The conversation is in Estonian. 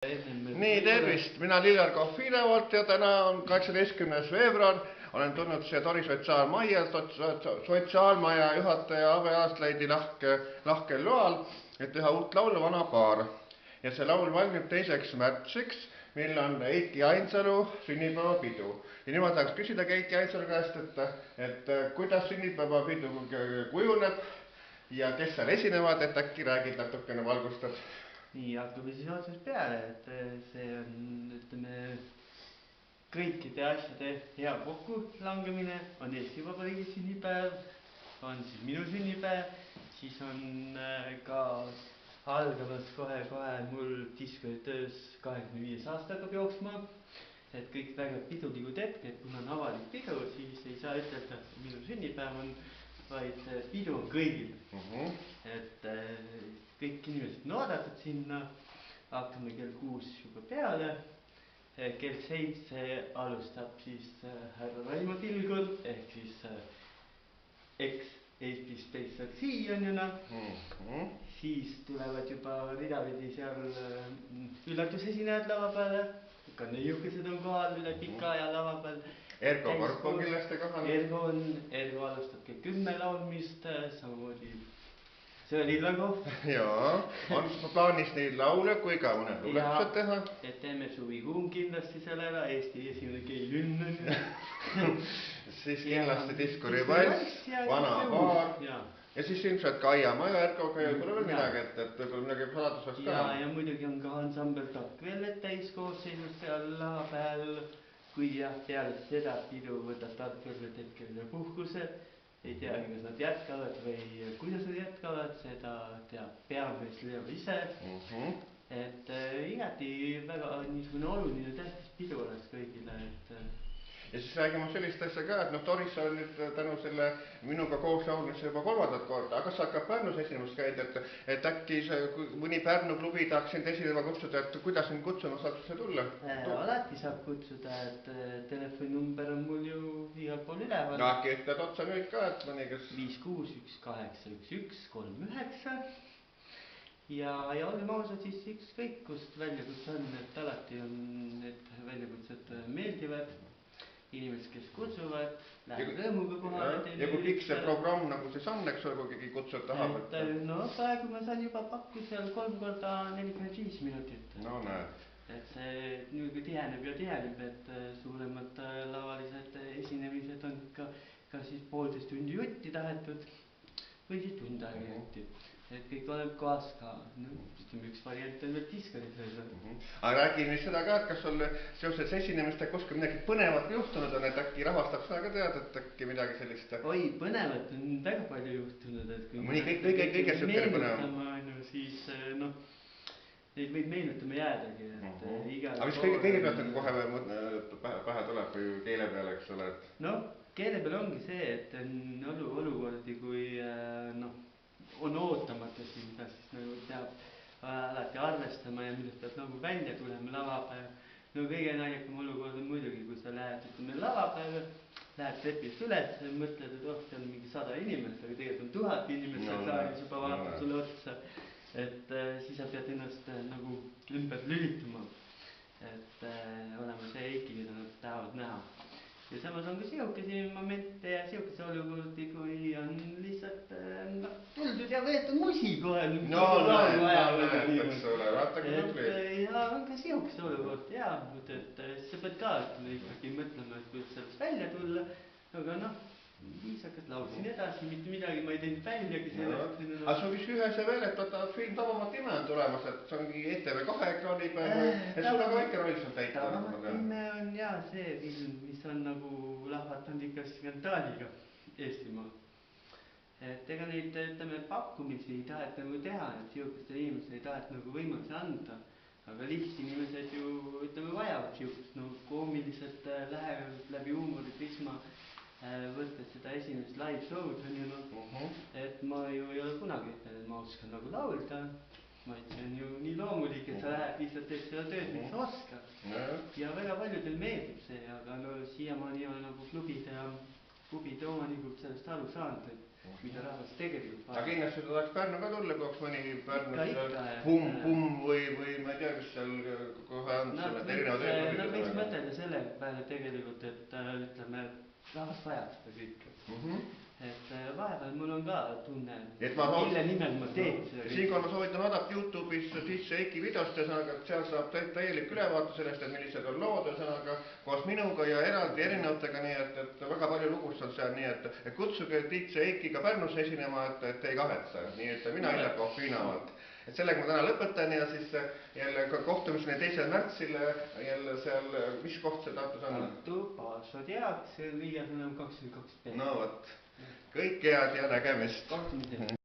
Nii, tervist! Mina Lillar Kohviinevalt ja täna on 18. veebruar. Olen tulnud siia Tori sotsiaalmajja, sotsiaalmaja juhataja Ave Aasleidi lahkel loal, et teha uut laulu Vana paar. Ja see laul valmib 2. märtsiks, mil on Eiki Ainsalu sünnipäevapidu. Ja nüüd ma tahaks küsida Eiki Ainsalu käest, et kuidas sünnipäevapidu kujuneb ja kes seal esinevad, et äkki räägid natukene valgustad. Nii, hakkame siis otsast peale, et see on, ütleme, kõikide asjade hea kokku langemine, on Eesti Vabariigi sünnipäev, on siis minu sünnipäev, siis on ka algamas kohe mul diskotöös 25 aasta hakkab jooksma, et kõik väga pidulikud hetk, et kuna on avalik pidu, siis ei saa ütelda, et minu sünnipäev on, vaid pidu on kõigil. Et kõik inimesed on oodatud sinna, hakkame kell 6 juba peale, kell 7 alustab siis härra Raimo Tilgur, ehk siis ex-Eesti Space Taxi on juna. Siis tulevad juba ridavidi seal üllatusesinejad lava peale, ka neiukesed on kohal üle pika aja lava peal. Ergo Korp on kindlasti kohal. Ergo alustab kell 10 laulmist, samamoodi see oli Lillar. Jaa, on plaanis nii laule kui ka mõned luuletused teha. Et teeme Suvikuum kindlasti selle ära, Eesti esimene geihümn on. Siis kindlasti Diskurivals, Vana paar. Ja siis ilmselt ka Aiamaja Ergoga ja võib-olla veel midagi, et võib-olla midagi saladuseks ka. Ja muidugi on ka ansambel Takk veel täiskoosseisus seal lava peal. Kui jah, peale seda pidu võtab Takk veel hetkel puhkuse. Ei teagi, kas nad jätkavad või kuidas nad jätkavad, seda teab peamees Leo ise. Et igati väga niisugune oluline tähtis pidu oleks kõigile. Ja siis räägime sellist asja ka, et Toris on nüüd tänu selle minuga koos laulmisse juba 3. korda. Aga kas hakkab Pärnus esinemist käida, et äkki mõni Pärnu klubi tahaks sind esinema kutsuda, et kuidas sind kutsuma saab see tulla? Alati saab kutsuda, et telefoninumber on mul ju igal pool üleval. No äkki ütled otsa nüüd ka, et mõni kes... 561811139. Ja olgem ausad, siis ükskõik kust väljakutse on, et alati on need väljakutsed meeldivad. Inimesed, kes kutsuvad, läheb rõõmuga kohale. Ja kui pikk see programm nagu siis on, eks ole, kui keegi kutsud tahab? No praegu ma saan juba pakku seal 3 korda 45 minutit. No näed. Et see nüüd tiheneb ja tiheneb, et suuremad lavalised esinemised on ka siis 1,5 tundi jutti tahetud või siis tund aega jutti. Et kõik oleb kohas ka, ütleme üks variant on veel diskorid. Aga räägi nüüd seda ka, et kas sul seoses esinemistega kuskil midagi põnevat juhtunud on, et äkki rahvas tahab seda ka teada, et äkki midagi sellist? Oi, põnevat on väga palju juhtunud, et kui mõni kõige sükkele põnev. Siis neid võib meenutama jäädagi. Aga mis kõigepealt on kohe pähe tuleb või keele peale, eks ole? No, keele peal ongi see, et on olukordi, kui on ootamatusi, mida siis nagu peab alati arvestama ja millest peab nagu välja tulema lavapäev. No kõige naljakam olukord on muidugi, kui sa lähed, ütleme lavapäev, lähed trepist üles ja mõtled, et seal on mingi 100 inimest, aga tegelikult on 1000 inimest seal saalis juba vaatab sulle otsa. Et siis sa pead ennast nagu ümber lülituma, et olema see Eiki, keda nad tahavad näha. Ja samas on ka sihukesi momente ja sihukesi olukordi, kui on lihtsalt tuldud ja võetud musi kohe. No näed, eks ole, vaata kui tubli. Ja on ka sihukesi olukordi, et sa pead ka ikkagi mõtlema, et kuidas sellest välja tulla. Aga viisakas laulsin edasi, mitte midagi ma ei teinud väljagi sellest. Aga sul vist ühes ja veel, et film Tavamat ime on tulemas, et see ongi ETV2 ekraani peal või, et sul on ka väike roll seal täita. Tavamat ime on see film, mis on nagu lahvatanud ikka skandaaliga Eestimaal. Et ega neid, ütleme, pakkumisi ei taheta nagu teha, et sihukestele inimestele ei taheta nagu võimalusi anda. Aga lihtsinimesed ju, ütleme, vajavad sihukest koomiliselt lähevad läbi huumoriprisma võttes seda esimest live show'd on ju et ma ju ei ole kunagi ütelnud, et ma oskan nagu laulda, vaid see on ju nii loomulik, et sa lähed lihtsalt teed seda tööd, mis sa oskad. Ja väga paljudel meeldib see, aga siiamaani ei ole nagu klubide omanikud sellest aru saanud, mida rahvas tegelikult Aga kindlasti ta tahaks Pärnu ka tulla, kui oleks mõni Pärnus Ikka, pumm või ma ei tea, mis seal kohe on Nad võiks mõtelda selle peale tegelikult, et ütleme, rahvas vajab seda kõike. Et vahepeal mul on ka tunne, mille nimel ma teen seda kõike. Siinkohal ma soovitan vaadata YouTube'is sisse Eiki videost ja sõnaga, et seal saab täielik ülevaate sellest, et millised on lood ja sõnaga koos minuga ja eraldi erinevatega, nii et väga palju lugust on seal, nii et kutsuge Tiit ja Eikiga Pärnusse esinema, et ei kaheta. Nii et mina Illar Kohvinavalt. Et sellega ma täna lõpetan ja siis jälle kohtumiseni 2. märtsil jälle seal, mis koht see Tartus on? Tartu Paasodiak, see on Riias enam 22B. No vot, kõik head ja nägemist. Kohtumiseni.